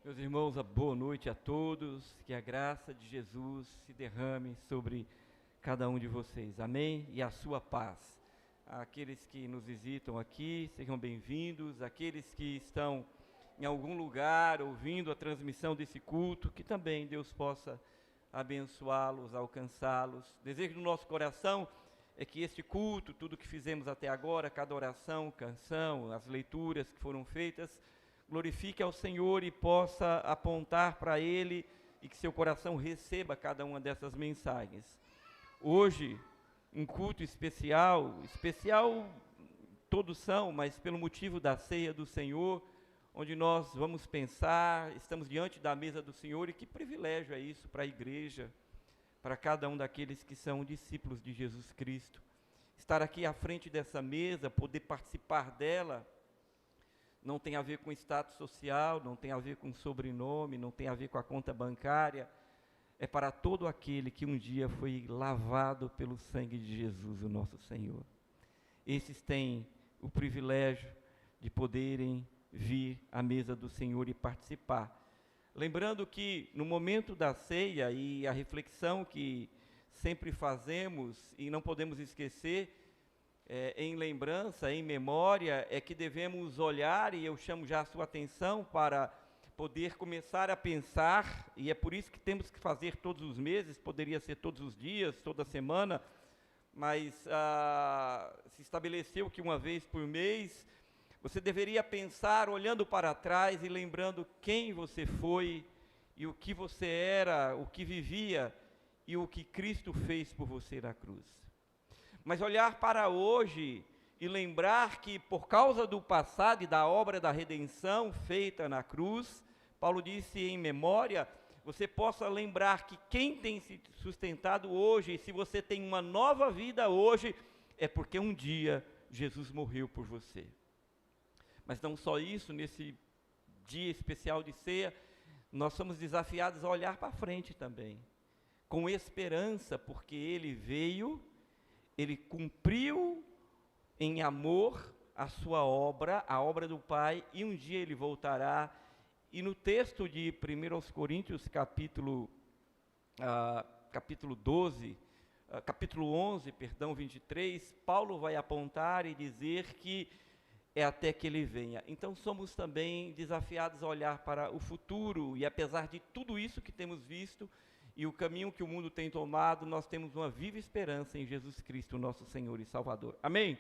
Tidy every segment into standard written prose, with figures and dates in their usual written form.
Meus irmãos, a boa noite a todos, que a graça de Jesus se derrame sobre cada um de vocês, amém? E a sua paz. Aqueles que nos visitam aqui, sejam bem-vindos, aqueles que estão em algum lugar ouvindo a transmissão desse culto, que também Deus possa abençoá-los, alcançá-los. Desejo do nosso coração é que este culto, tudo que fizemos até agora, cada oração, canção, as leituras que foram feitas, glorifique ao Senhor e possa apontar para Ele e que seu coração receba cada uma dessas mensagens. Hoje, um culto especial todos são, mas pelo motivo da ceia do Senhor, onde nós vamos pensar, estamos diante da mesa do Senhor, e que privilégio é isso para a igreja, para cada um daqueles que são discípulos de Jesus Cristo. Estar aqui à frente dessa mesa, poder participar dela, não tem a ver com status social, não tem a ver com sobrenome, não tem a ver com a conta bancária. É para todo aquele que um dia foi lavado pelo sangue de Jesus, o nosso Senhor. Esses têm o privilégio de poderem vir à mesa do Senhor e participar. Lembrando que no momento da ceia e a reflexão que sempre fazemos e não podemos esquecer, em lembrança, em memória, é que devemos olhar, e eu chamo já a sua atenção para poder começar a pensar, e é por isso que temos que fazer todos os meses, poderia ser todos os dias, toda semana, mas se estabeleceu que uma vez por mês, você deveria pensar olhando para trás e lembrando quem você foi, e o que você era, o que vivia, e o que Cristo fez por você na cruz. Mas olhar para hoje e lembrar que por causa do passado e da obra da redenção feita na cruz, Paulo disse em memória, você possa lembrar que quem tem se sustentado hoje, se você tem uma nova vida hoje, é porque um dia Jesus morreu por você. Mas não só isso, nesse dia especial de ceia, nós somos desafiados a olhar para frente também, com esperança, porque Ele veio, Ele cumpriu em amor a sua obra, a obra do Pai, e um dia Ele voltará. E no texto de 1 Coríntios, capítulo 11, 23, Paulo vai apontar e dizer que é até que Ele venha. Então somos também desafiados a olhar para o futuro, e apesar de tudo isso que temos visto, e o caminho que o mundo tem tomado, nós temos uma viva esperança em Jesus Cristo, nosso Senhor e Salvador. Amém?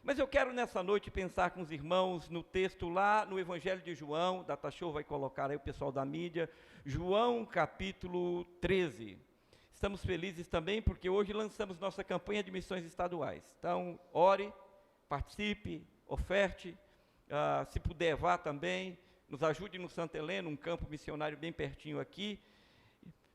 Mas eu quero nessa noite pensar com os irmãos no texto lá no Evangelho de João, Data Show vai colocar aí o pessoal da mídia, João capítulo 13. Estamos felizes também porque hoje lançamos nossa campanha de missões estaduais. Então, ore, participe, oferte, se puder vá também, nos ajude no Santa Helena, um campo missionário bem pertinho aqui.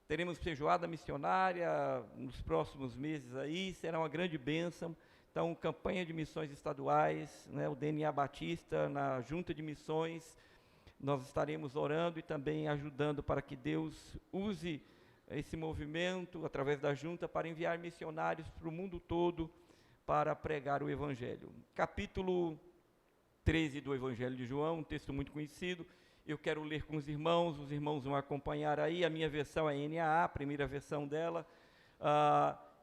Teremos feijoada missionária nos próximos meses aí, será uma grande bênção. Então, campanha de missões estaduais, né, o DNA Batista, na Junta de Missões, nós estaremos orando e também ajudando para que Deus use esse movimento, através da Junta, para enviar missionários para o mundo todo, para pregar o Evangelho. Capítulo 13 do Evangelho de João, um texto muito conhecido. Eu quero ler com os irmãos vão acompanhar aí, a minha versão é NAA, a primeira versão dela,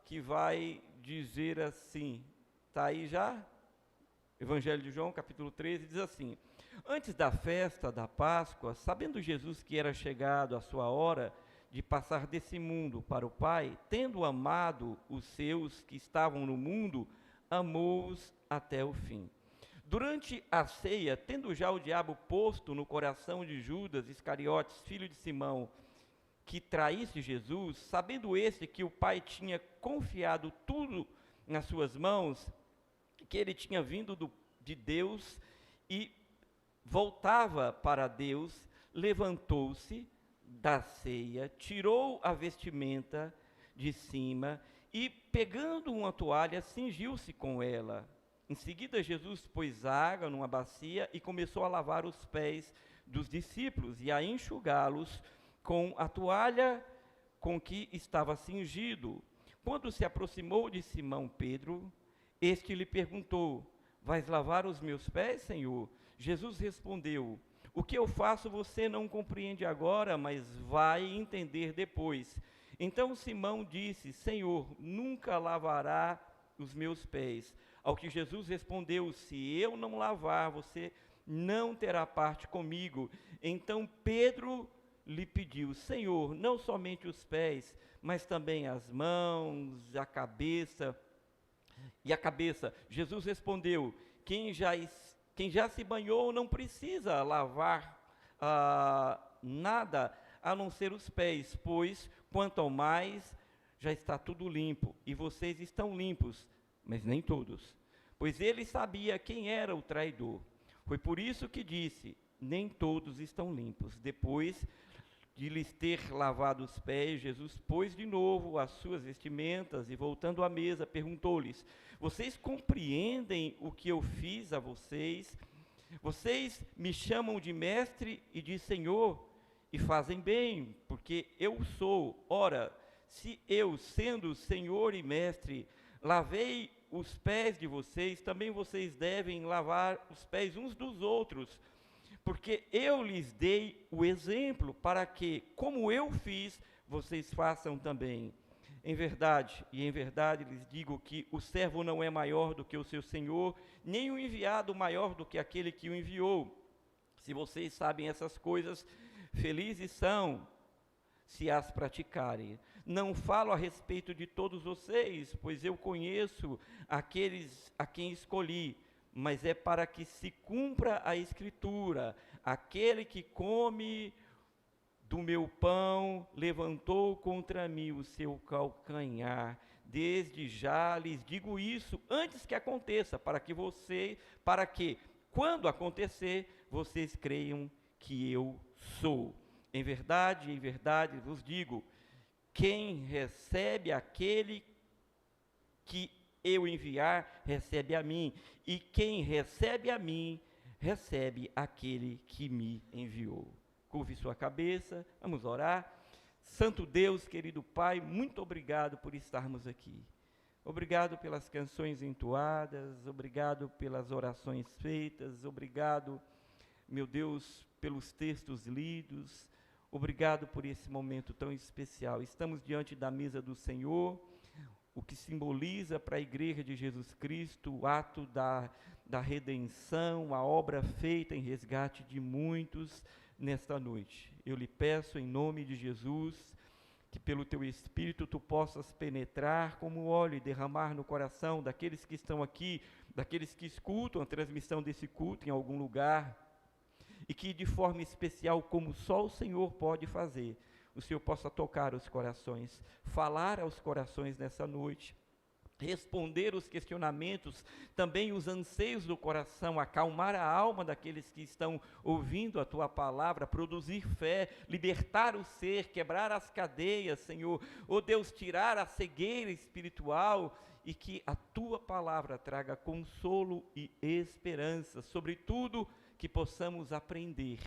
que vai dizer assim, está aí já? Evangelho de João, capítulo 13, diz assim: antes da festa da Páscoa, sabendo Jesus que era chegado a sua hora de passar desse mundo para o Pai, tendo amado os seus que estavam no mundo, amou-os até o fim. Durante a ceia, tendo já o diabo posto no coração de Judas Iscariotes, filho de Simão, que traísse Jesus, sabendo este que o Pai tinha confiado tudo nas suas mãos, que ele tinha vindo de Deus e voltava para Deus, levantou-se da ceia, tirou a vestimenta de cima e, pegando uma toalha, cingiu-se com ela. Em seguida, Jesus pôs água numa bacia e começou a lavar os pés dos discípulos e a enxugá-los com a toalha com que estava cingido. Quando se aproximou de Simão Pedro, este lhe perguntou: vais lavar os meus pés, Senhor? Jesus respondeu: O que eu faço você não compreende agora, mas vai entender depois. Então Simão disse: Senhor, nunca lavará os meus pés. Ao que Jesus respondeu: se eu não lavar, você não terá parte comigo. Então Pedro lhe pediu: Senhor, não somente os pés, mas também as mãos, a cabeça. E a cabeça. Jesus respondeu: quem já se banhou não precisa lavar nada a não ser os pés, pois quanto ao mais já está tudo limpo, e vocês estão limpos, mas nem todos. Pois ele sabia quem era o traidor. Foi por isso que disse: nem todos estão limpos. Depois de lhes ter lavado os pés, Jesus pôs de novo as suas vestimentas e, voltando à mesa, perguntou-lhes: vocês compreendem o que eu fiz a vocês? Vocês me chamam de mestre e de senhor, e fazem bem, porque eu sou. Ora, se eu, sendo senhor e mestre, lavei os pés de vocês, também vocês devem lavar os pés uns dos outros, porque eu lhes dei o exemplo para que, como eu fiz, vocês façam também. Em verdade lhes digo que o servo não é maior do que o seu senhor, nem o enviado maior do que aquele que o enviou. Se vocês sabem essas coisas, felizes são se as praticarem. Não falo a respeito de todos vocês, pois eu conheço aqueles a quem escolhi, mas é para que se cumpra a Escritura: aquele que come do meu pão levantou contra mim o seu calcanhar. Desde já lhes digo isso antes que aconteça, para que quando acontecer, vocês creiam que eu sou. Em verdade vos digo: quem recebe aquele que eu enviar, recebe a mim, e quem recebe a mim, recebe aquele que me enviou. Curve sua cabeça, vamos orar. Santo Deus, querido Pai, muito obrigado por estarmos aqui. Obrigado pelas canções entoadas, obrigado pelas orações feitas, obrigado, meu Deus, pelos textos lidos, obrigado por esse momento tão especial. Estamos diante da mesa do Senhor, o que simboliza para a Igreja de Jesus Cristo o ato da redenção, a obra feita em resgate de muitos nesta noite. Eu lhe peço em nome de Jesus, que pelo teu Espírito tu possas penetrar como óleo e derramar no coração daqueles que estão aqui, daqueles que escutam a transmissão desse culto em algum lugar, e que de forma especial, como só o Senhor pode fazer, o Senhor possa tocar os corações, falar aos corações nessa noite, responder os questionamentos, também os anseios do coração, acalmar a alma daqueles que estão ouvindo a Tua palavra, produzir fé, libertar o ser, quebrar as cadeias, Senhor, ó Deus, tirar a cegueira espiritual, e que a Tua palavra traga consolo e esperança, sobretudo que possamos aprender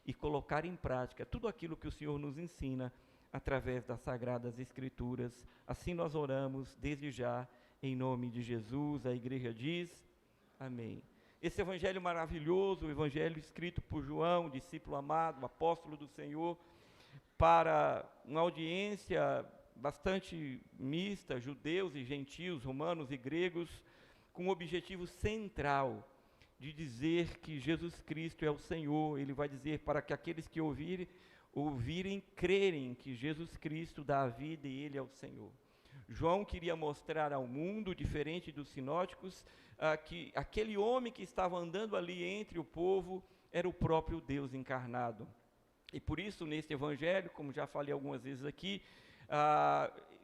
e colocar em prática tudo aquilo que o Senhor nos ensina através das Sagradas Escrituras. Assim nós oramos desde já, em nome de Jesus. A igreja diz, amém. Esse evangelho maravilhoso, o evangelho escrito por João, discípulo amado, apóstolo do Senhor, para uma audiência bastante mista, judeus e gentios, romanos e gregos, com o objetivo central de dizer que Jesus Cristo é o Senhor. Ele vai dizer para que aqueles que ouvirem, crerem que Jesus Cristo dá a vida e Ele é o Senhor. João queria mostrar ao mundo, diferente dos sinóticos, que aquele homem que estava andando ali entre o povo era o próprio Deus encarnado. E por isso, neste evangelho, como já falei algumas vezes aqui,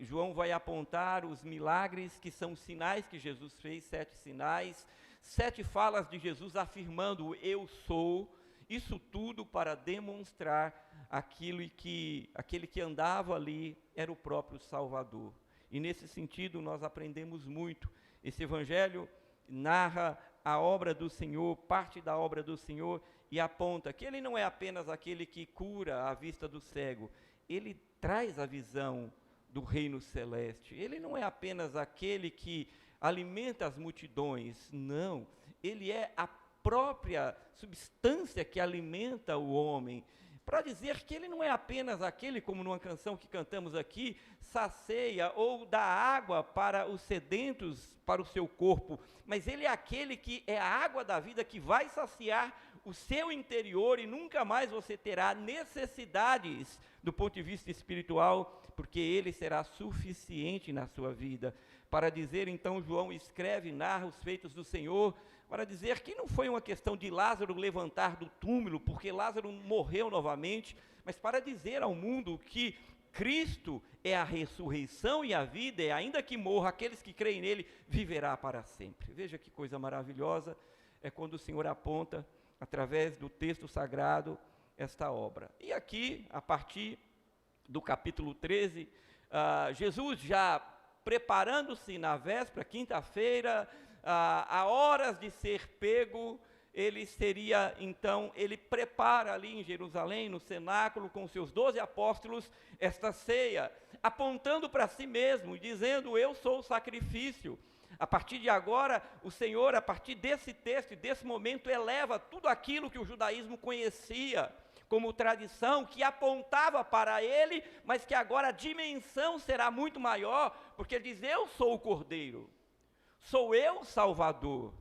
João vai apontar os milagres que são sinais que Jesus fez, 7 sinais, 7 falas de Jesus afirmando: eu sou. Isso tudo para demonstrar aquele que andava ali era o próprio Salvador. E nesse sentido nós aprendemos muito. Esse evangelho narra a obra do Senhor, parte da obra do Senhor, e aponta que Ele não é apenas aquele que cura a vista do cego, Ele traz a visão do reino celeste. Ele não é apenas aquele que alimenta as multidões, não. Ele é a própria substância que alimenta o homem, para dizer que ele não é apenas aquele, como numa canção que cantamos aqui, sacia ou dá água para os sedentos, para o seu corpo, mas ele é aquele que é a água da vida que vai saciar o seu interior e nunca mais você terá necessidades do ponto de vista espiritual, porque ele será suficiente na sua vida. Para dizer, então, João escreve, narra os feitos do Senhor, para dizer que não foi uma questão de Lázaro levantar do túmulo, porque Lázaro morreu novamente, mas para dizer ao mundo que Cristo é a ressurreição e a vida, e ainda que morra, aqueles que creem nele viverá para sempre. Veja que coisa maravilhosa é quando o Senhor aponta, através do texto sagrado, esta obra. E aqui, a partir do capítulo 13, Jesus já preparando-se na véspera, quinta-feira, a horas de ser pego, ele seria, então, ele prepara ali em Jerusalém, no cenáculo, com seus 12 apóstolos, esta ceia, apontando para si mesmo, dizendo, eu sou o sacrifício. A partir de agora, o Senhor, a partir desse texto e desse momento, eleva tudo aquilo que o judaísmo conhecia como tradição, que apontava para ele, mas que agora a dimensão será muito maior, porque ele diz, eu sou o Cordeiro, sou eu o Salvador,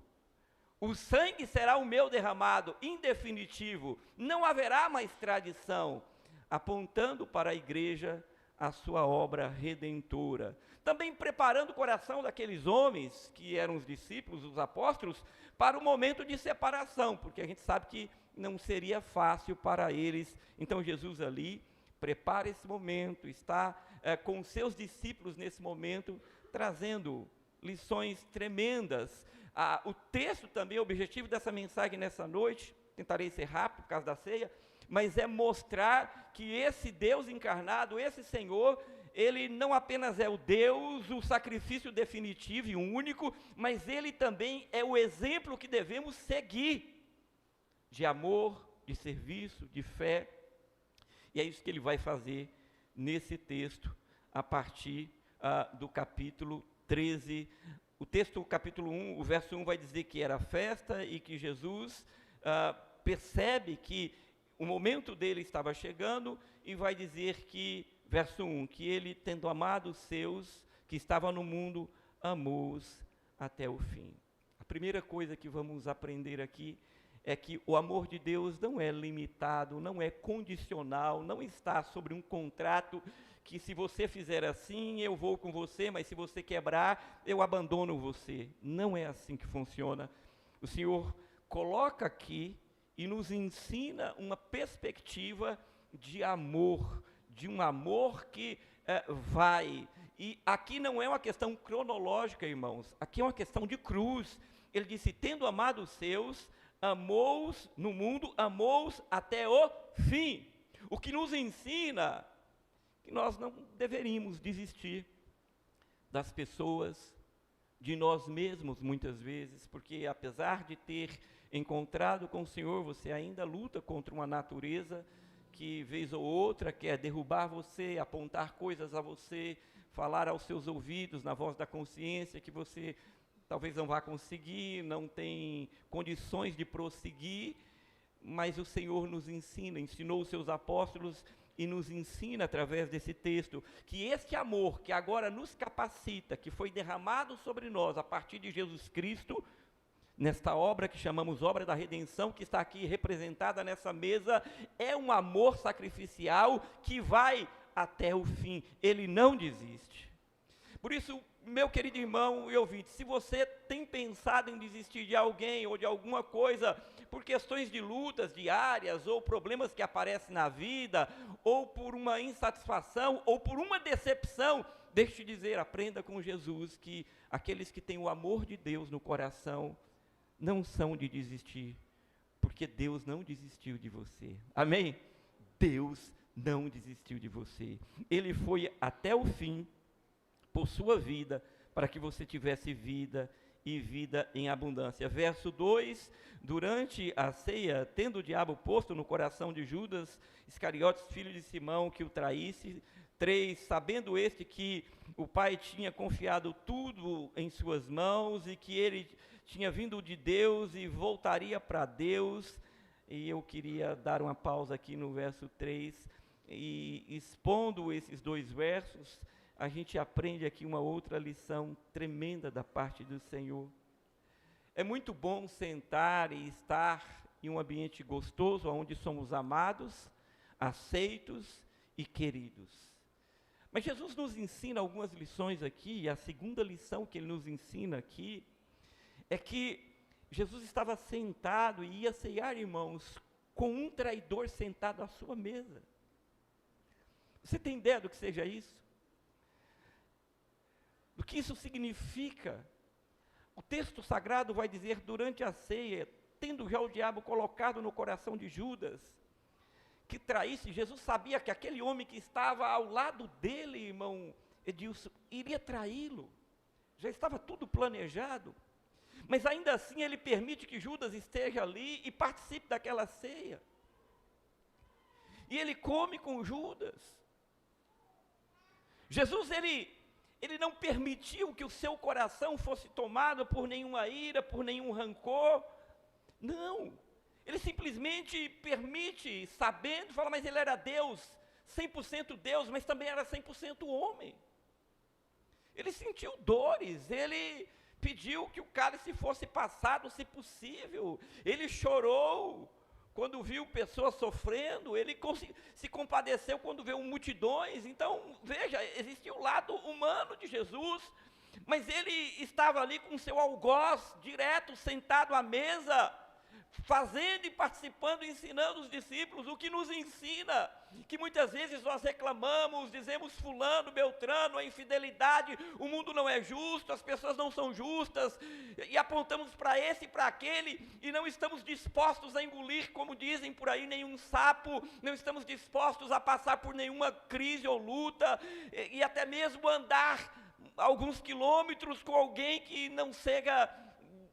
o sangue será o meu derramado, em definitivo, não haverá mais tradição, apontando para a igreja a sua obra redentora. Também preparando o coração daqueles homens, que eram os discípulos, os apóstolos, para o momento de separação, porque a gente sabe que não seria fácil para eles. Então Jesus ali prepara esse momento, está com os seus discípulos nesse momento, trazendo lições tremendas. O texto também, o objetivo dessa mensagem nessa noite, tentarei ser rápido por causa da ceia, mas é mostrar que esse Deus encarnado, esse Senhor, ele não apenas é o Deus, o sacrifício definitivo e único, mas ele também é o exemplo que devemos seguir, de amor, de serviço, de fé, e é isso que ele vai fazer nesse texto, a partir do capítulo 13, o texto, o capítulo 1, o verso 1 vai dizer que era festa e que Jesus percebe que o momento dele estava chegando e vai dizer que, verso 1, que ele, tendo amado os seus, que estavam no mundo, amou-os até o fim. A primeira coisa que vamos aprender aqui é que o amor de Deus não é limitado, não é condicional, não está sobre um contrato que se você fizer assim, eu vou com você, mas se você quebrar, eu abandono você. Não é assim que funciona. O Senhor coloca aqui e nos ensina uma perspectiva de amor, de um amor que vai. E aqui não é uma questão cronológica, irmãos, aqui é uma questão de cruz. Ele disse, tendo amado os seus, amou-os no mundo, amou-os até o fim. O que nos ensina que nós não deveríamos desistir das pessoas, de nós mesmos muitas vezes, porque apesar de ter encontrado com o Senhor, você ainda luta contra uma natureza que vez ou outra quer derrubar você, apontar coisas a você, falar aos seus ouvidos, na voz da consciência, que você talvez não vá conseguir, não tem condições de prosseguir, mas o Senhor nos ensina, ensinou os seus apóstolos e nos ensina através desse texto, que este amor que agora nos capacita, que foi derramado sobre nós a partir de Jesus Cristo, nesta obra que chamamos obra da redenção, que está aqui representada nessa mesa, é um amor sacrificial que vai até o fim, ele não desiste. Por isso, meu querido irmão e ouvinte, se você tem pensado em desistir de alguém ou de alguma coisa, por questões de lutas diárias, ou problemas que aparecem na vida, ou por uma insatisfação, ou por uma decepção, deixe eu dizer, aprenda com Jesus, que aqueles que têm o amor de Deus no coração, não são de desistir, porque Deus não desistiu de você, amém? Deus não desistiu de você, Ele foi até o fim, por sua vida, para que você tivesse vida e vida em abundância. Verso 2, durante a ceia, tendo o diabo posto no coração de Judas Iscariotes, filho de Simão, que o traísse. 3, sabendo este que o Pai tinha confiado tudo em suas mãos e que ele tinha vindo de Deus e voltaria para Deus. E eu queria dar uma pausa aqui no verso 3, e expondo esses 2 versos, a gente aprende aqui uma outra lição tremenda da parte do Senhor. É muito bom sentar e estar em um ambiente gostoso, onde somos amados, aceitos e queridos. Mas Jesus nos ensina algumas lições aqui, e a segunda lição que ele nos ensina aqui, é que Jesus estava sentado e ia ceiar, irmãos, com um traidor sentado à sua mesa. Você tem ideia do que seja isso? Do que isso significa? O texto sagrado vai dizer, durante a ceia, tendo já o diabo colocado no coração de Judas, que traísse, Jesus sabia que aquele homem que estava ao lado dele, irmão Edilson, iria traí-lo. Já estava tudo planejado. Mas ainda assim ele permite que Judas esteja ali e participe daquela ceia. E ele come com Judas. Jesus, ele não permitiu que o seu coração fosse tomado por nenhuma ira, por nenhum rancor. Não. Ele simplesmente permite, sabendo, fala, mas ele era Deus, 100% Deus, mas também era 100% homem. Ele sentiu dores, ele pediu que o cálice fosse passado, se possível. Ele chorou quando viu pessoas sofrendo, ele se compadeceu quando viu multidões. Então, veja, existia o lado humano de Jesus, mas ele estava ali com seu algoz direto, sentado à mesa, fazendo e participando, ensinando os discípulos, o que nos ensina, que muitas vezes nós reclamamos, dizemos fulano, beltrano, a infidelidade, o mundo não é justo, as pessoas não são justas, e apontamos para esse e para aquele, e não estamos dispostos a engolir, como dizem por aí, nenhum sapo, não estamos dispostos a passar por nenhuma crise ou luta, e até mesmo andar alguns quilômetros com alguém que não seja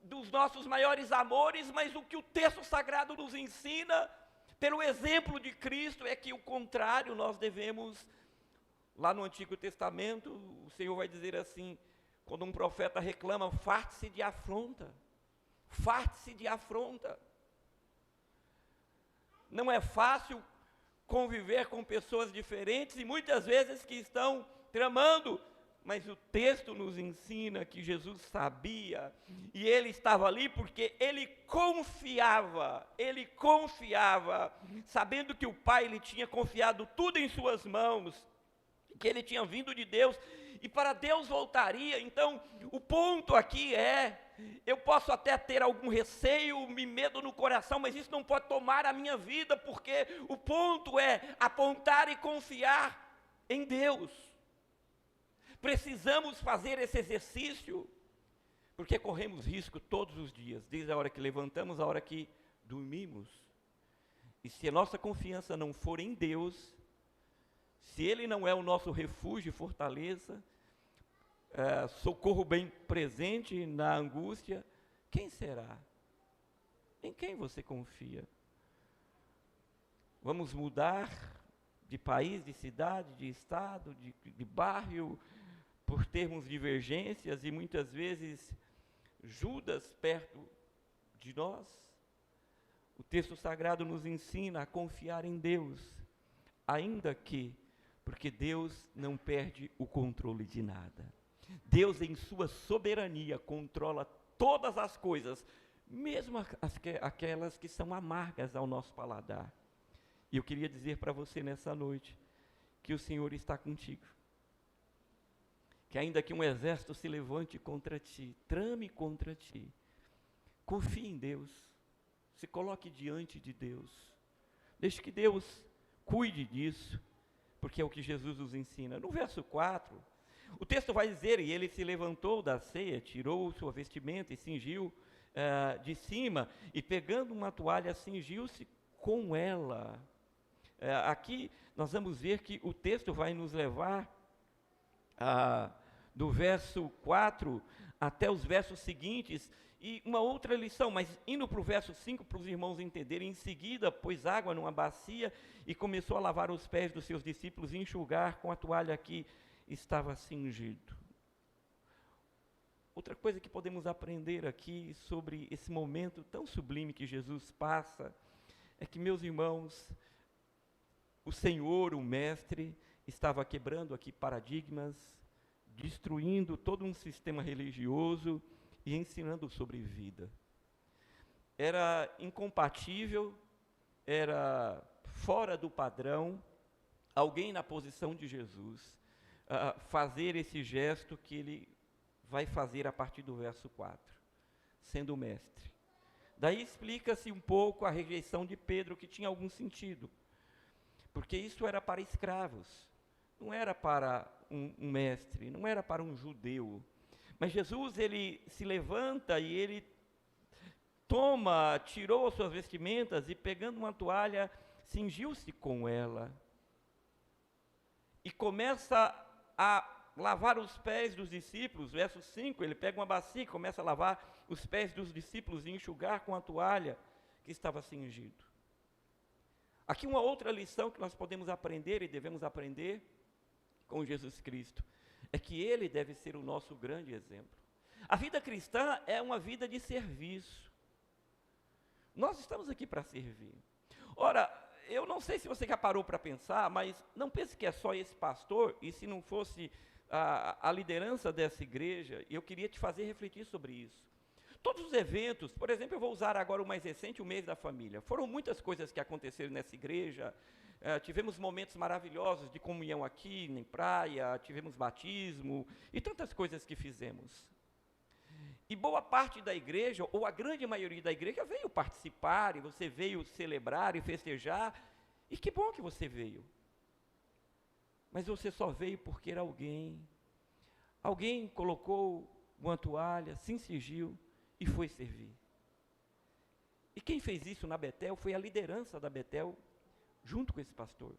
dos nossos maiores amores, mas o que o texto sagrado nos ensina, pelo exemplo de Cristo, é que o contrário nós devemos. Lá no Antigo Testamento, o Senhor vai dizer assim, quando um profeta reclama, farte-se de afronta, farte-se de afronta. Não é fácil conviver com pessoas diferentes, e muitas vezes que estão tramando, mas o texto nos ensina que Jesus sabia, e ele estava ali porque ele confiava, sabendo que o Pai lhe tinha confiado tudo em suas mãos, que ele tinha vindo de Deus, e para Deus voltaria. Então, o ponto aqui é, eu posso até ter algum receio, medo no coração, mas isso não pode tomar a minha vida, porque o ponto é apontar e confiar em Deus. Precisamos fazer esse exercício, porque corremos risco todos os dias, desde a hora que levantamos, a hora que dormimos. E se a nossa confiança não for em Deus, se Ele não é o nosso refúgio e fortaleza, socorro bem presente na angústia, quem será? Em quem você confia? Vamos mudar de país, de cidade, de estado, de bairro, por termos divergências e muitas vezes Judas perto de nós. O texto sagrado nos ensina a confiar em Deus, ainda que, porque Deus não perde o controle de nada. Deus, em sua soberania, controla todas as coisas, mesmo aquelas que são amargas ao nosso paladar. E eu queria dizer para você nessa noite, que o Senhor está contigo. Que ainda que um exército se levante contra ti, trame contra ti, confie em Deus, se coloque diante de Deus, deixe que Deus cuide disso, porque é o que Jesus nos ensina. No verso 4, o texto vai dizer, e ele se levantou da ceia, tirou sua vestimenta e cingiu de cima, e pegando uma toalha, cingiu-se com ela. Aqui nós vamos ver que o texto vai nos levar do verso 4 até os versos seguintes, e uma outra lição, mas indo para o verso 5, para os irmãos entenderem, em seguida pôs água numa bacia e começou a lavar os pés dos seus discípulos e enxugar com a toalha que estava cingido. Outra coisa que podemos aprender aqui sobre esse momento tão sublime que Jesus passa, é que, meus irmãos, o Senhor, o Mestre, estava quebrando aqui paradigmas, destruindo todo um sistema religioso e ensinando sobre vida. Era incompatível, era fora do padrão, alguém na posição de Jesus, fazer esse gesto que ele vai fazer a partir do verso 4, sendo o mestre. Daí explica-se um pouco a rejeição de Pedro, que tinha algum sentido, porque isso era para escravos, não era para um mestre, não era para um judeu. Mas Jesus, ele se levanta e ele tirou as suas vestimentas e, pegando uma toalha, cingiu-se com ela e começa a lavar os pés dos discípulos. Verso 5, ele pega uma bacia e começa a lavar os pés dos discípulos e enxugar com a toalha que estava cingido. Aqui uma outra lição que nós podemos aprender e devemos aprender com Jesus Cristo, é que ele deve ser o nosso grande exemplo. A vida cristã é uma vida de serviço. Nós estamos aqui para servir. Ora, eu não sei se você já parou para pensar, mas não pense que é só esse pastor, e se não fosse a liderança dessa igreja, eu queria te fazer refletir sobre isso. Todos os eventos, por exemplo, eu vou usar agora o mais recente, o mês da família. Foram muitas coisas que aconteceram nessa igreja. Tivemos momentos maravilhosos de comunhão aqui, em praia, tivemos batismo e tantas coisas que fizemos. E boa parte da igreja, ou a grande maioria da igreja, veio participar, e você veio celebrar e festejar, e que bom que você veio. Mas você só veio porque era alguém colocou uma toalha, se cingiu e foi servir. E quem fez isso na Betel foi a liderança da Betel, junto com esse pastor.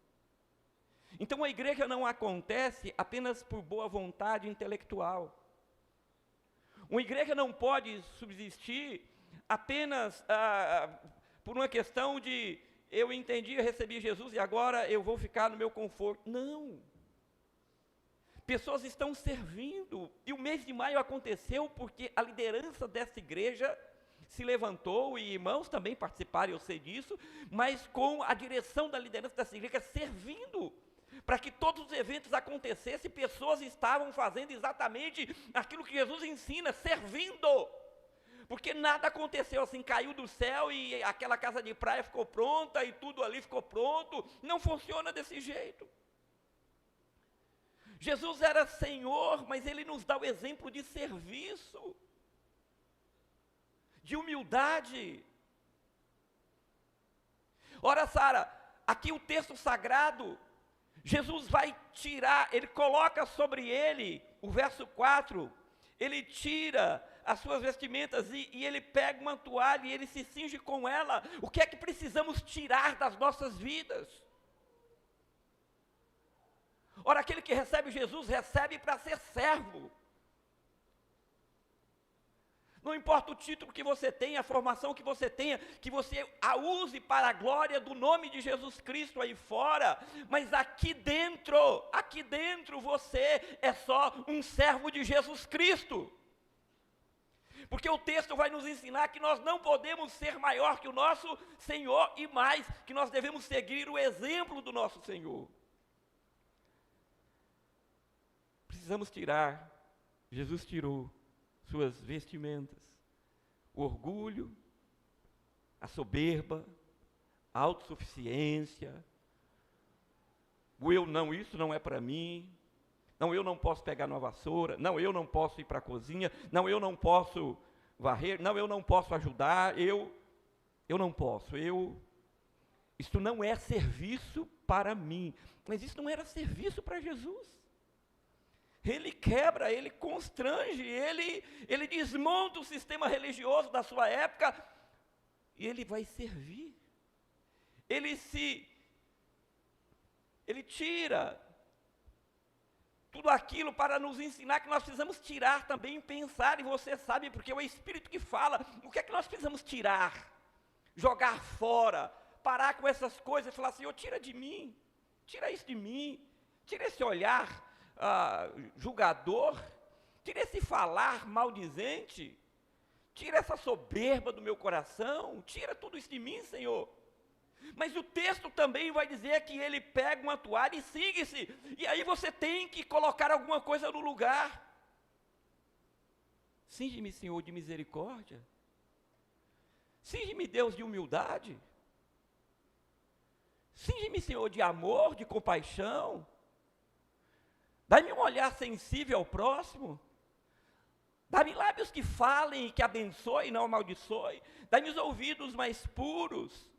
Então a igreja não acontece apenas por boa vontade intelectual. Uma igreja não pode subsistir apenas por uma questão de eu entendi, eu recebi Jesus e agora eu vou ficar no meu conforto. Não. Pessoas estão servindo. E o mês de maio aconteceu porque a liderança dessa igreja se levantou, e irmãos também participaram, eu sei disso, mas com a direção da liderança dessa igreja servindo, para que todos os eventos acontecessem, pessoas estavam fazendo exatamente aquilo que Jesus ensina, servindo, porque nada aconteceu assim, caiu do céu e aquela casa de praia ficou pronta, e tudo ali ficou pronto, não funciona desse jeito. Jesus era Senhor, mas Ele nos dá o exemplo de serviço, de humildade. Ora, Sara, aqui o texto sagrado, Jesus vai tirar, ele coloca sobre ele, o verso 4, ele tira as suas vestimentas e ele pega uma toalha e ele se cinge com ela. O que é que precisamos tirar das nossas vidas? Ora, aquele que recebe Jesus, recebe para ser servo. Não importa o título que você tenha, a formação que você tenha, que você a use para a glória do nome de Jesus Cristo aí fora, mas aqui dentro você é só um servo de Jesus Cristo. Porque o texto vai nos ensinar que nós não podemos ser maior que o nosso Senhor, e mais, que nós devemos seguir o exemplo do nosso Senhor. Precisamos tirar, Jesus tirou suas vestimentas, o orgulho, a soberba, a autossuficiência, o eu não, isso não é para mim, não, eu não posso pegar numa vassoura, não, eu não posso ir para a cozinha, não, eu não posso varrer, não, eu não posso ajudar, eu não posso, isto não é serviço para mim. Mas isso não era serviço para Jesus. Ele quebra, ele constrange, ele desmonta o sistema religioso da sua época, e ele vai servir. Ele tira Tudo aquilo para nos ensinar que nós precisamos tirar também, pensar, e você sabe, porque é o Espírito que fala, o que é que nós precisamos tirar, jogar fora, parar com essas coisas, e falar, Senhor, tira de mim, tira isso de mim, tira esse olhar julgador, tira esse falar maldizente, tira essa soberba do meu coração, tira tudo isso de mim, Senhor. Mas o texto também vai dizer que ele pega uma toalha e siga-se. E aí você tem que colocar alguma coisa no lugar. Cinge-me, Senhor, de misericórdia. Cinge-me, Deus, de humildade. Cinge-me, Senhor, de amor, de compaixão. Dá-me um olhar sensível ao próximo. Dá-me lábios que falem e que abençoem e não amaldiçoem. Dá-me os ouvidos mais puros.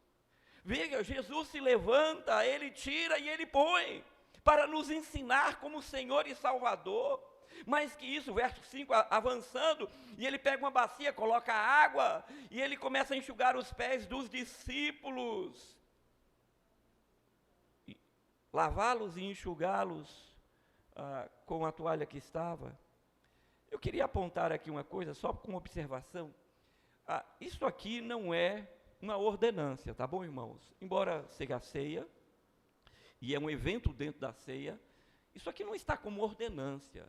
Veja, Jesus se levanta, Ele tira e Ele põe, para nos ensinar como Senhor e Salvador. Mais que isso, verso 5, avançando, e Ele pega uma bacia, coloca água, e Ele começa a enxugar os pés dos discípulos, lavá-los e enxugá-los com a toalha que estava. Eu queria apontar aqui uma coisa, só com observação. Isso aqui não é uma ordenância, tá bom, irmãos? Embora seja a ceia, e é um evento dentro da ceia, isso aqui não está como ordenância.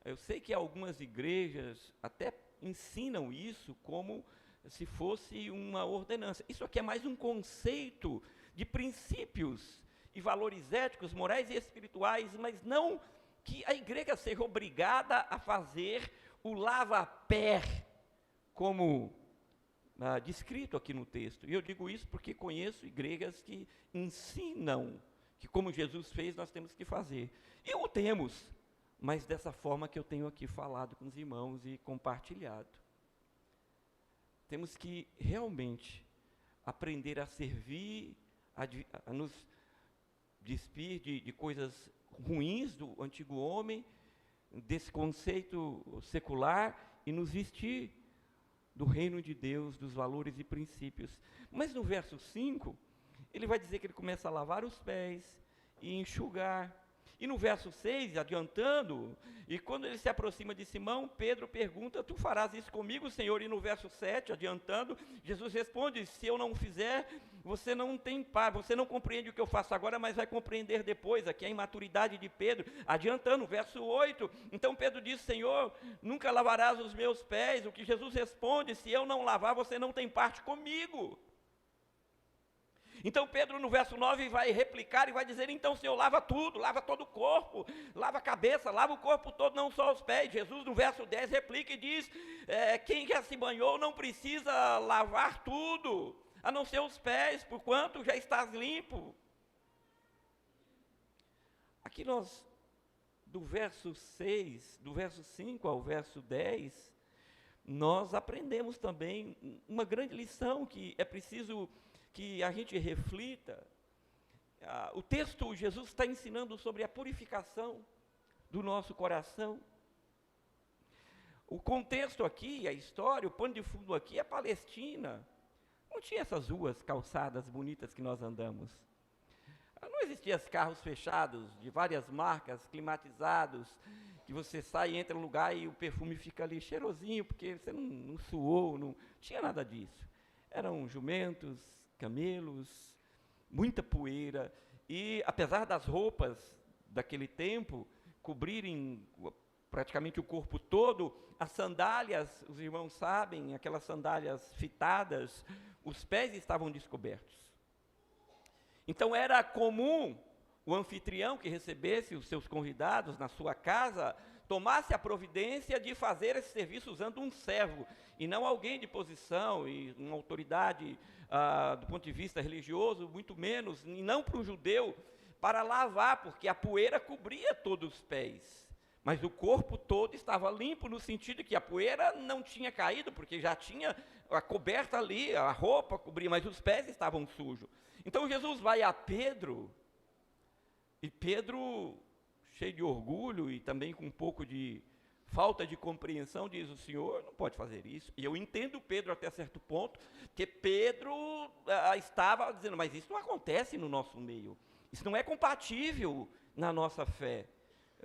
Eu sei que algumas igrejas até ensinam isso como se fosse uma ordenância. Isso aqui é mais um conceito de princípios e valores éticos, morais e espirituais, mas não que a igreja seja obrigada a fazer o lava-pé, como descrito aqui no texto. E eu digo isso porque conheço igrejas que ensinam que como Jesus fez, nós temos que fazer. E o temos, mas dessa forma que eu tenho aqui falado com os irmãos e compartilhado. Temos que realmente aprender a servir, a nos despir de coisas ruins do antigo homem, desse conceito secular, e nos vestir do reino de Deus, dos valores e princípios. Mas no verso 5, ele vai dizer que ele começa a lavar os pés e enxugar. E no verso 6, adiantando, e quando ele se aproxima de Simão, Pedro pergunta, tu farás isso comigo, Senhor? E no verso 7, adiantando, Jesus responde, se eu não fizer, você não tem paz, você não compreende o que eu faço agora, mas vai compreender depois. Aqui é a imaturidade de Pedro. Adiantando, verso 8, então Pedro diz, Senhor, nunca lavarás os meus pés. O que Jesus responde, se eu não lavar, você não tem parte comigo. Então Pedro no verso 9 vai replicar e vai dizer, então Senhor, lava tudo, lava todo o corpo, lava a cabeça, lava o corpo todo, não só os pés. Jesus no verso 10 replica e diz, quem já se banhou não precisa lavar tudo, a não ser os pés, porquanto já estás limpo. Aqui nós, do verso 6, do verso 5 ao verso 10, nós aprendemos também uma grande lição que é preciso que a gente reflita. O texto, Jesus está ensinando sobre a purificação do nosso coração. O contexto aqui, a história, o pano de fundo aqui é Palestina. Não tinha essas ruas calçadas bonitas que nós andamos. Não existiam carros fechados, de várias marcas, climatizados, que você sai e entra no lugar e o perfume fica ali cheirosinho, porque você não suou, não tinha nada disso. Eram jumentos, camelos, muita poeira, e apesar das roupas daquele tempo cobrirem praticamente o corpo todo, as sandálias, os irmãos sabem, aquelas sandálias fitadas, os pés estavam descobertos. Então era comum o anfitrião que recebesse os seus convidados na sua casa, tomasse a providência de fazer esse serviço usando um servo, e não alguém de posição e uma autoridade do ponto de vista religioso, muito menos, e não para o judeu, para lavar, porque a poeira cobria todos os pés. Mas o corpo todo estava limpo, no sentido que a poeira não tinha caído, porque já tinha a coberta ali, a roupa cobria, mas os pés estavam sujos. Então Jesus vai a Pedro, e Pedro, cheio de orgulho e também com um pouco de falta de compreensão, diz, o Senhor não pode fazer isso. E eu entendo Pedro até certo ponto, porque Pedro estava dizendo, mas isso não acontece no nosso meio, isso não é compatível na nossa fé.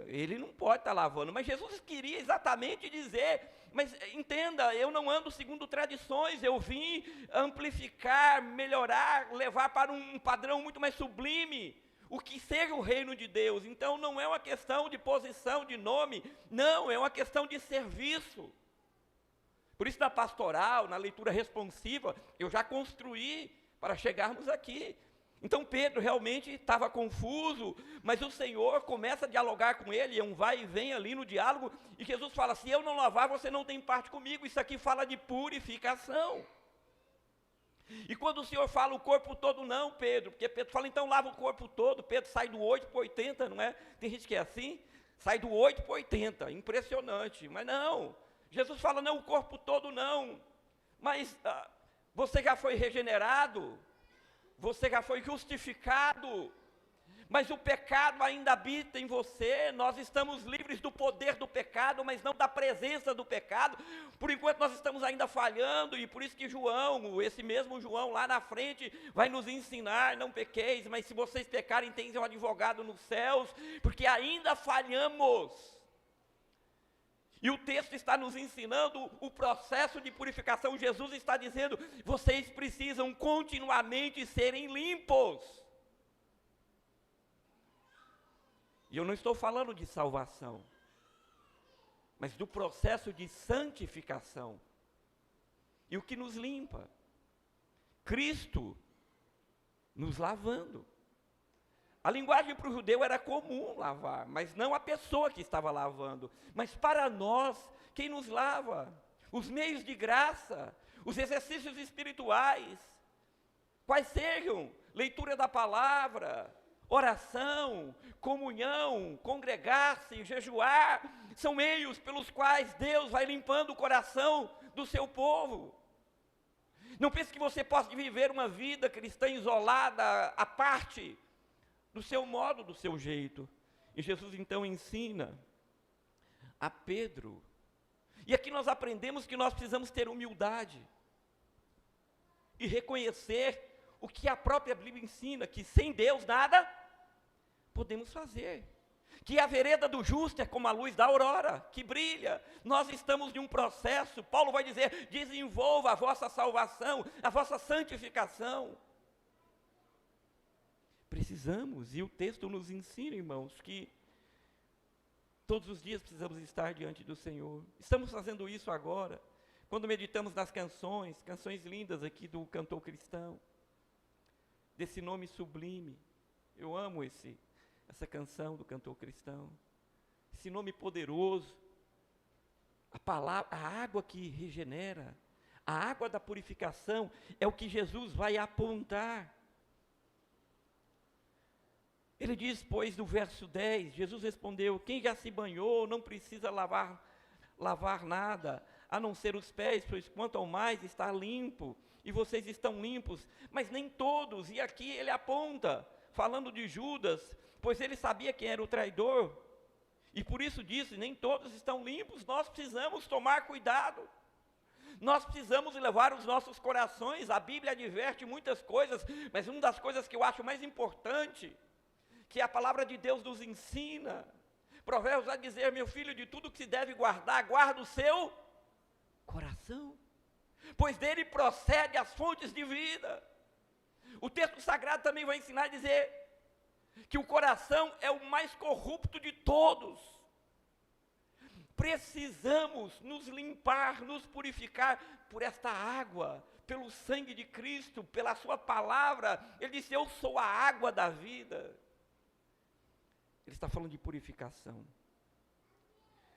Ele não pode estar lavando, mas Jesus queria exatamente dizer, mas entenda, eu não ando segundo tradições, eu vim amplificar, melhorar, levar para um padrão muito mais sublime, o que seja o reino de Deus. Então não é uma questão de posição, de nome, não, é uma questão de serviço. Por isso na pastoral, na leitura responsiva, eu já construí para chegarmos aqui. Então Pedro realmente estava confuso, mas o Senhor começa a dialogar com ele, é um vai e vem ali no diálogo, e Jesus fala, se eu não lavar, você não tem parte comigo. Isso aqui fala de purificação. E quando o Senhor fala o corpo todo, não, Pedro, porque Pedro fala, então lava o corpo todo. Pedro sai do 8 para 80, não é? Tem gente que é assim, sai do 8 para 80, impressionante, mas não. Jesus fala, não, o corpo todo não, mas você já foi regenerado, você já foi justificado, mas o pecado ainda habita em você. Nós estamos livres do poder do pecado, mas não da presença do pecado. Por enquanto nós estamos ainda falhando, e por isso que João, esse mesmo João lá na frente, vai nos ensinar, não pequeis, mas se vocês pecarem, tem um advogado nos céus, porque ainda falhamos. E o texto está nos ensinando o processo de purificação. Jesus está dizendo, vocês precisam continuamente serem limpos. E eu não estou falando de salvação, mas do processo de santificação. E o que nos limpa? Cristo nos lavando. A linguagem para o judeu era comum lavar, mas não a pessoa que estava lavando. Mas para nós, quem nos lava? Os meios de graça, os exercícios espirituais, quais sejam? Leitura da palavra, oração, comunhão, congregar-se, jejuar, são meios pelos quais Deus vai limpando o coração do seu povo. Não pense que você possa viver uma vida cristã isolada, à parte, do seu modo, do seu jeito. E Jesus então ensina a Pedro. E aqui nós aprendemos que nós precisamos ter humildade e reconhecer o que a própria Bíblia ensina, que sem Deus nada podemos fazer. Que a vereda do justo é como a luz da aurora, que brilha. Nós estamos em um processo, Paulo vai dizer, desenvolva a vossa salvação, a vossa santificação. Precisamos, e o texto nos ensina, irmãos, que todos os dias precisamos estar diante do Senhor. Estamos fazendo isso agora, quando meditamos nas canções lindas aqui do cantor cristão, desse nome sublime. Eu amo essa canção do cantor cristão, esse nome poderoso, a palavra, a água que regenera, a água da purificação, é o que Jesus vai apontar. Ele diz, pois, no verso 10, Jesus respondeu, quem já se banhou não precisa lavar nada, a não ser os pés, pois quanto ao mais está limpo, e vocês estão limpos, mas nem todos. E aqui ele aponta, falando de Judas, pois ele sabia quem era o traidor, e por isso disse, nem todos estão limpos. Nós precisamos tomar cuidado, nós precisamos levar os nossos corações. A Bíblia adverte muitas coisas, mas uma das coisas que eu acho mais importante, que a palavra de Deus nos ensina, Provérbios vai dizer, meu filho, de tudo que se deve guardar, guarda o seu coração, pois dele procede as fontes de vida. O texto sagrado também vai ensinar a dizer que o coração é o mais corrupto de todos. Precisamos nos limpar, nos purificar por esta água, pelo sangue de Cristo, pela sua palavra. Ele disse, eu sou a água da vida. Ele está falando de purificação.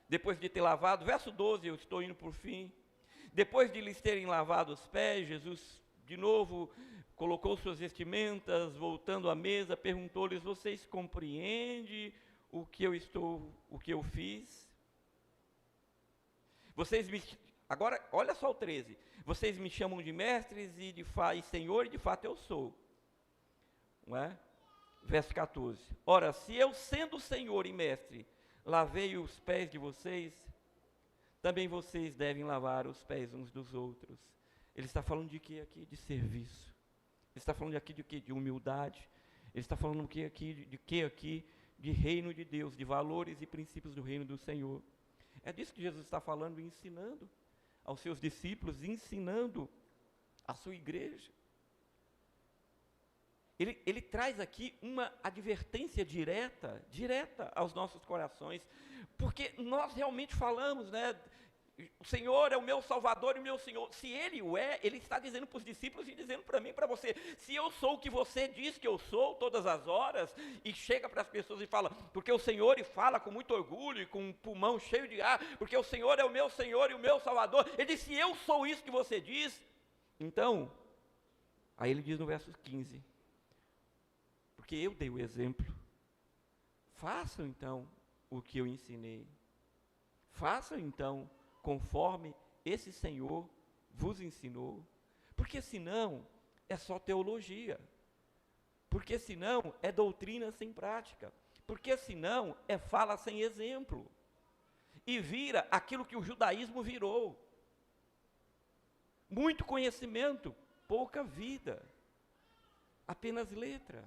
Depois de ter lavado, verso 12, eu estou indo por fim. Depois de lhes terem lavado os pés, Jesus, de novo, colocou suas vestimentas, voltando à mesa, perguntou-lhes, vocês compreendem o que eu fiz? Agora, olha só o 13. Vocês me chamam de mestres e Senhor, e de fato eu sou. Não é? Verso 14, ora, se eu sendo Senhor e Mestre, lavei os pés de vocês, também vocês devem lavar os pés uns dos outros. Ele está falando de quê aqui? De serviço. Ele está falando aqui de quê? De humildade. Ele está falando de quê aqui? de reino de Deus, de valores e princípios do reino do Senhor. É disso que Jesus está falando e ensinando aos seus discípulos, ensinando a sua igreja. Ele traz aqui uma advertência direta aos nossos corações, porque nós realmente falamos, né? O Senhor é o meu Salvador e o meu Senhor. Se Ele o é, Ele está dizendo para os discípulos e dizendo para mim e para você. Se eu sou o que você diz que eu sou todas as horas, e chega para as pessoas e fala, porque o Senhor, e fala com muito orgulho e com um pulmão cheio de ar, porque o Senhor é o meu Senhor e o meu Salvador. Ele diz, se eu sou isso que você diz, então, aí ele diz no verso 15, porque eu dei o exemplo, façam então o que eu ensinei, façam então conforme esse Senhor vos ensinou, porque senão é só teologia, porque senão é doutrina sem prática, porque senão é fala sem exemplo, e vira aquilo que o judaísmo virou, muito conhecimento, pouca vida, apenas letra,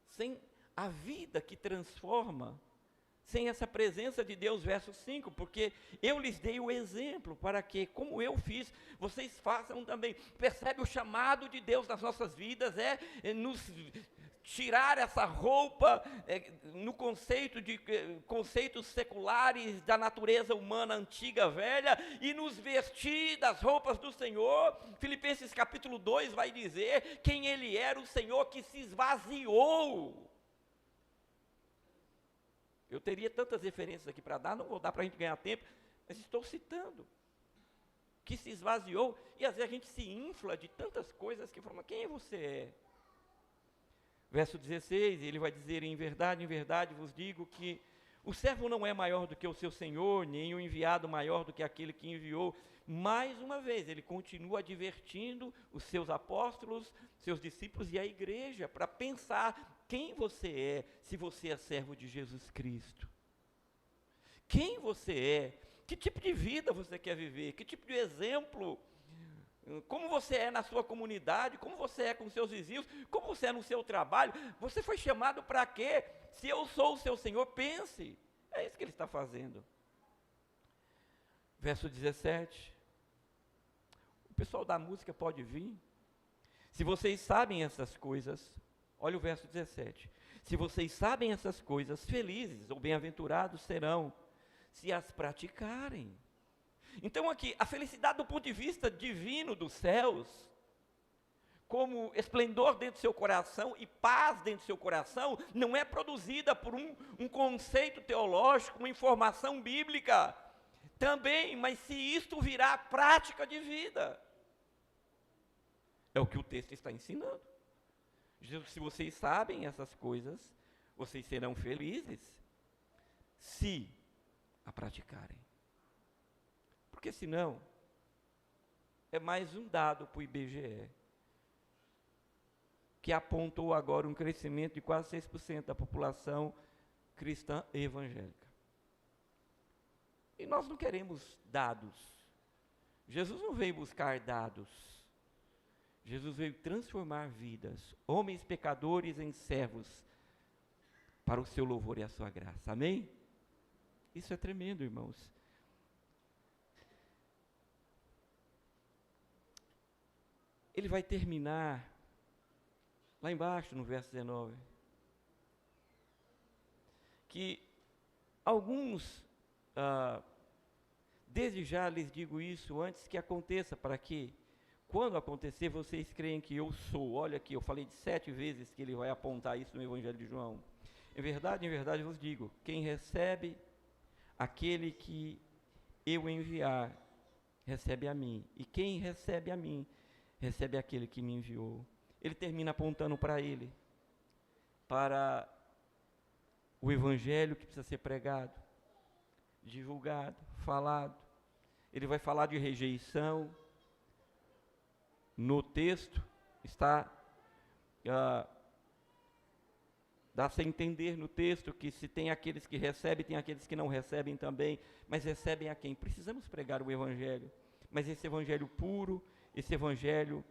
sem a vida que transforma, sem essa presença de Deus, verso 5, porque eu lhes dei o exemplo, para que, como eu fiz, vocês façam também. Percebe o chamado de Deus nas nossas vidas, é nos tirar essa roupa, no conceito de conceitos seculares da natureza humana antiga, velha, e nos vestir das roupas do Senhor. Filipenses capítulo 2 vai dizer quem Ele era, o Senhor que se esvaziou. Eu teria tantas referências aqui para dar, não vou dar para a gente ganhar tempo, mas estou citando. Que se esvaziou, e às vezes a gente se infla de tantas coisas que fala, quem você é? Verso 16, ele vai dizer, em verdade vos digo que o servo não é maior do que o seu senhor, nem o enviado maior do que aquele que enviou. Mais uma vez, ele continua advertindo os seus apóstolos, seus discípulos e a igreja, para pensar quem você é, se você é servo de Jesus Cristo. Quem você é, que tipo de vida você quer viver, que tipo de exemplo, como você é na sua comunidade, como você é com seus vizinhos, como você é no seu trabalho. Você foi chamado para quê? Se eu sou o seu Senhor, pense. É isso que ele está fazendo. Verso 17. O pessoal da música pode vir. Se vocês sabem essas coisas, olha o verso 17. Se vocês sabem essas coisas, felizes ou bem-aventurados serão, se as praticarem. Então aqui, a felicidade do ponto de vista divino dos céus, como esplendor dentro do seu coração e paz dentro do seu coração, não é produzida por um conceito teológico, uma informação bíblica, também, mas se isto virar prática de vida, é o que o texto está ensinando. Se vocês sabem essas coisas, vocês serão felizes, se a praticarem. Porque senão, é mais um dado para o IBGE, que apontou agora um crescimento de quase 6% da população cristã evangélica. E nós não queremos dados. Jesus não veio buscar dados. Jesus veio transformar vidas, homens pecadores em servos, para o seu louvor e a sua graça. Amém? Isso é tremendo, irmãos. Ele vai terminar lá embaixo, no verso 19, que alguns, desde já lhes digo isso, antes que aconteça, para que, quando acontecer, vocês creem que eu sou. Olha aqui, eu falei de 7 vezes que ele vai apontar isso no Evangelho de João. Em verdade vos digo, quem recebe aquele que eu enviar, recebe a mim, e quem recebe a mim, recebe aquele que me enviou. Ele termina apontando para ele, para o evangelho que precisa ser pregado, divulgado, falado. Ele vai falar de rejeição. No texto está, dá-se a entender no texto que se tem aqueles que recebem, tem aqueles que não recebem também, mas recebem a quem? Precisamos pregar o evangelho, mas esse evangelho puro, esse evangelho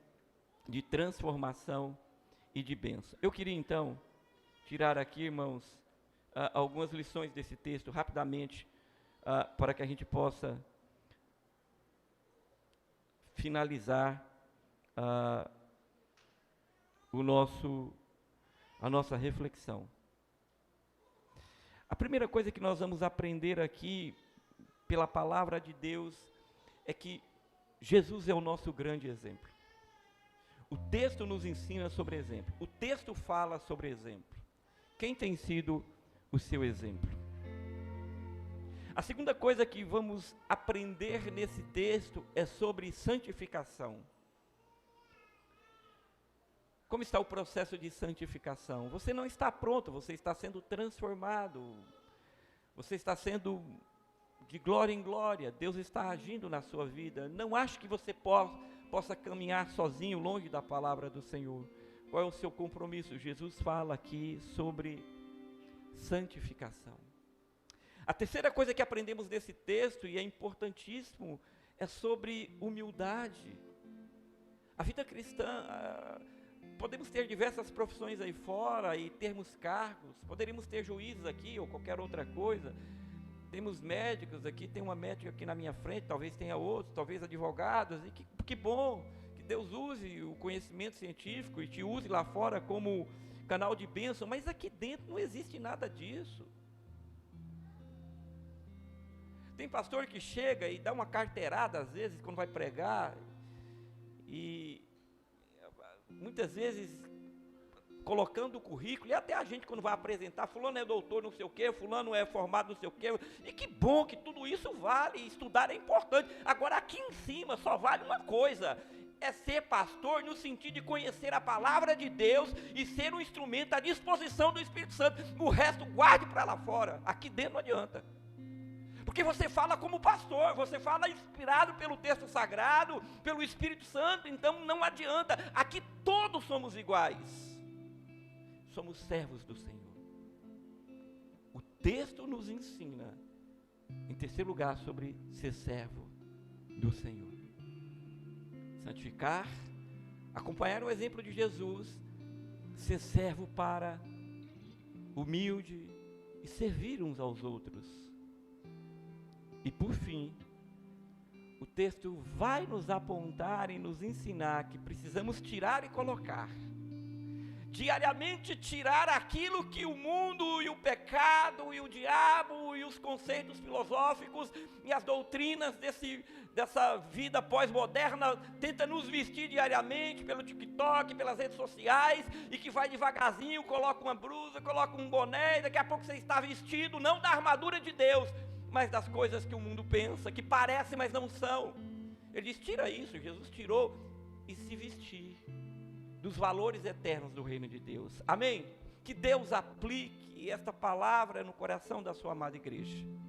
de transformação e de bênção. Eu queria então tirar aqui, irmãos, algumas lições desse texto, rapidamente, para que a gente possa finalizar a nossa reflexão. A primeira coisa que nós vamos aprender aqui, pela palavra de Deus, é que Jesus é o nosso grande exemplo. O texto nos ensina sobre exemplo. O texto fala sobre exemplo. Quem tem sido o seu exemplo? A segunda coisa que vamos aprender nesse texto é sobre santificação. Como está o processo de santificação? Você não está pronto, você está sendo transformado. Você está sendo de glória em glória. Deus está agindo na sua vida. Não acho que você possa caminhar sozinho, longe da palavra do Senhor. Qual é o seu compromisso? Jesus fala aqui sobre santificação. A terceira coisa que aprendemos nesse texto, e é importantíssimo, é sobre humildade. A vida cristã, podemos ter diversas profissões aí fora e termos cargos, poderíamos ter juízes aqui ou qualquer outra coisa, temos médicos aqui, tem uma médica aqui na minha frente, talvez tenha outros, talvez advogados, e que bom, que Deus use o conhecimento científico e te use lá fora como canal de bênção, mas aqui dentro não existe nada disso. Tem pastor que chega e dá uma carteirada às vezes quando vai pregar, e muitas vezes colocando o currículo, e até a gente quando vai apresentar, fulano é doutor não sei o quê, fulano é formado não sei o quê, e que bom que tudo isso vale, estudar é importante. Agora aqui em cima só vale uma coisa, é ser pastor no sentido de conhecer a palavra de Deus e ser um instrumento à disposição do Espírito Santo. O resto guarde para lá fora, aqui dentro não adianta. Porque você fala como pastor, você fala inspirado pelo texto sagrado, pelo Espírito Santo, então não adianta. Aqui todos somos iguais. Somos servos do Senhor. O texto nos ensina, em terceiro lugar, sobre ser servo do Senhor. Santificar, acompanhar o exemplo de Jesus, ser servo para humilde e servir uns aos outros. E por fim, o texto vai nos apontar e nos ensinar que precisamos tirar e colocar. Diariamente tirar aquilo que o mundo e o pecado e o diabo e os conceitos filosóficos e as doutrinas dessa vida pós-moderna tenta nos vestir diariamente pelo TikTok, pelas redes sociais, e que vai devagarzinho, coloca uma blusa, coloca um boné, e daqui a pouco você está vestido não da armadura de Deus, mas das coisas que o mundo pensa, que parecem, mas não são. Ele diz, tira isso, Jesus tirou, e se vestir dos valores eternos do reino de Deus. Amém? Que Deus aplique esta palavra no coração da sua amada igreja.